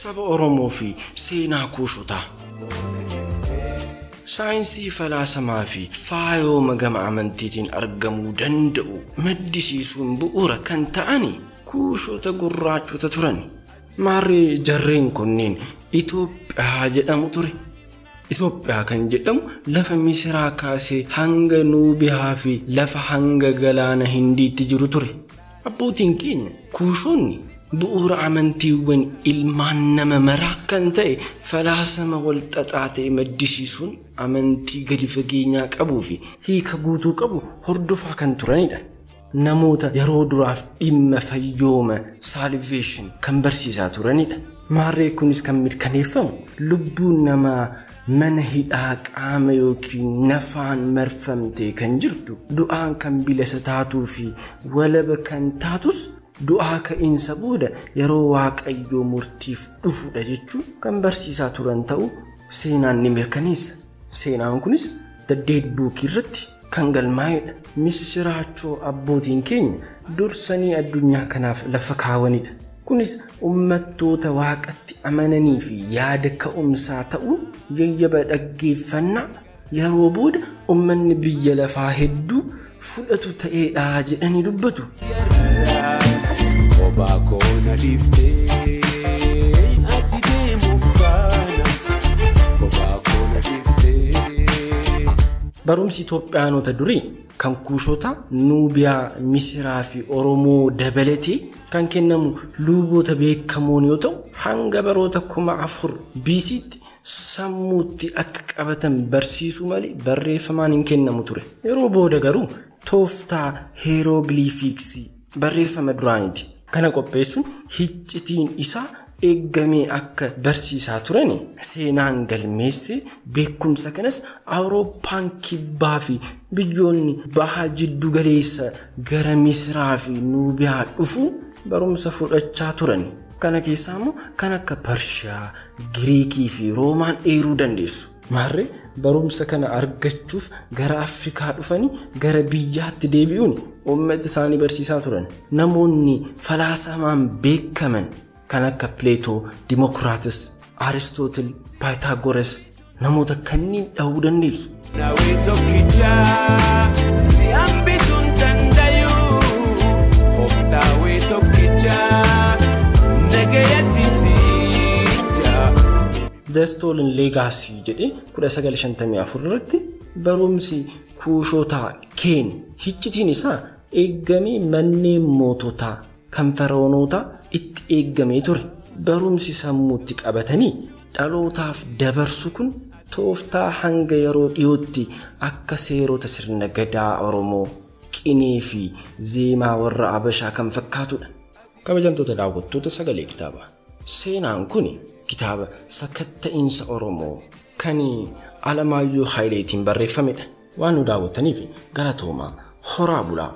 saba Oromoo fi seenaa kuushotaa. Saayinsii falaasamaa fi faayooma gama amantiitiin argamuu danda'u maddisiisuun bu'uura kan ta'ani kuushota gurraachota turan. Maarree jarreen kunneen Itoophiyaa jedhamu ture. Itoophiyaa kan jedhamu lafa Misiraa kaasee hanga Nuubiyaa fi lafa hanga galaana Hindiitti jiru ture. Abbootiin keenya kuushonni bu'uura amantiiwwan ilmaan nama maraa kan ta'e falaasama wal xaxaa ta'e maddisiisuun amantii gadi fageenyaa qabuu fi hiika guutuu qabu hordofaa kan turanidha. Namoota yeroo duraaf dhimma fayyooma salvation kan barsiisaa turanidha. Maarree kunis kan mirkaneeffamu lubbuun namaa mana hidhaa qaama yookiin nafaan marfamtee kan jirtu du'aan kan bilisa taatuu fi walaba kan taatus du'aa ka'iinsa booda yeroo Waaqayyoo murtiif dhufudha jechuun kan barsiisaa turan ta'uu seenaan ni mirkaneessa. Seenaan kunis The Dead Book irratti kan galmaa'edha. Misiraachoo abbootiin keenya dursanii addunyaa kanaaf lafa kaawwanidha. Kunis ummattoota Waaqatti amananii fi yaada ka'umsaa ta'uun yayyaba dhaggeeffannaa yeroo booda ummanni biyya lafaa hedduu fudhatu ta'eedha jedhanii dubbatu. Barumsi Itoophiyaanota durii kan kuushota Nuubiyaa, Misiraa fi Oromoo dabalatee kan kennamu luboota beekamoon yoo ta'u hanga baroota 4000 BC'tti sammuutti akka qabatan barsiisuu malee barreeffamaan hin kennamu ture. Yeroo booda garuu tooftaa hieroglifiksii barreeffama duraaniiti. Kana qopheessuun hiccitiin isaa eeggamee akka barsiisaa turani seenaan galmeesse. Beekumsa kanas Awurooppaan kibbaa fi biyyoonni baha jiddu galeessa gara Misiraa fi Nuubiyaa dhufu barumsa fudhachaa turani. Kana keessaa immoo kan akka Pershiyaa, Giriikii fi Roomaan eeruu dandeessu. Maarree barumsa kana argachuuf gara Afrikaa dhufanii gara biyyaatti deebi'uun uummata isaanii barsiisaa turan. Namoonni falaasamaan beekaman kan akka Plato, Democritus, Aristotle, Pythagoras namoota kanneen dhahuu dandeessu. The Stolen Legacy jedhee 1954 irratti barumsi kuushotaa keen hiccitiin isaa eeggamee manneen moototaa kan fara'oonotaa itti eeggamee ture. Barumsi sammuutti qabatanii dhalootaaf dabarsu kun tooftaa hanga yeroo dhiyootti akka seerota sirna gadaa Oromoo, qinee fi zeemaa warra Habashaa kan fakkaatudha. Kabajamtoota daawwattoota Sagalee Kitaabaa. Seenaan kun kitaaba sakatta'insa Oromoo kan Alamaayyoo Hayileetiin barreeffamedha. Waan nu daawwattaniif galatoomaa horaa bulaa.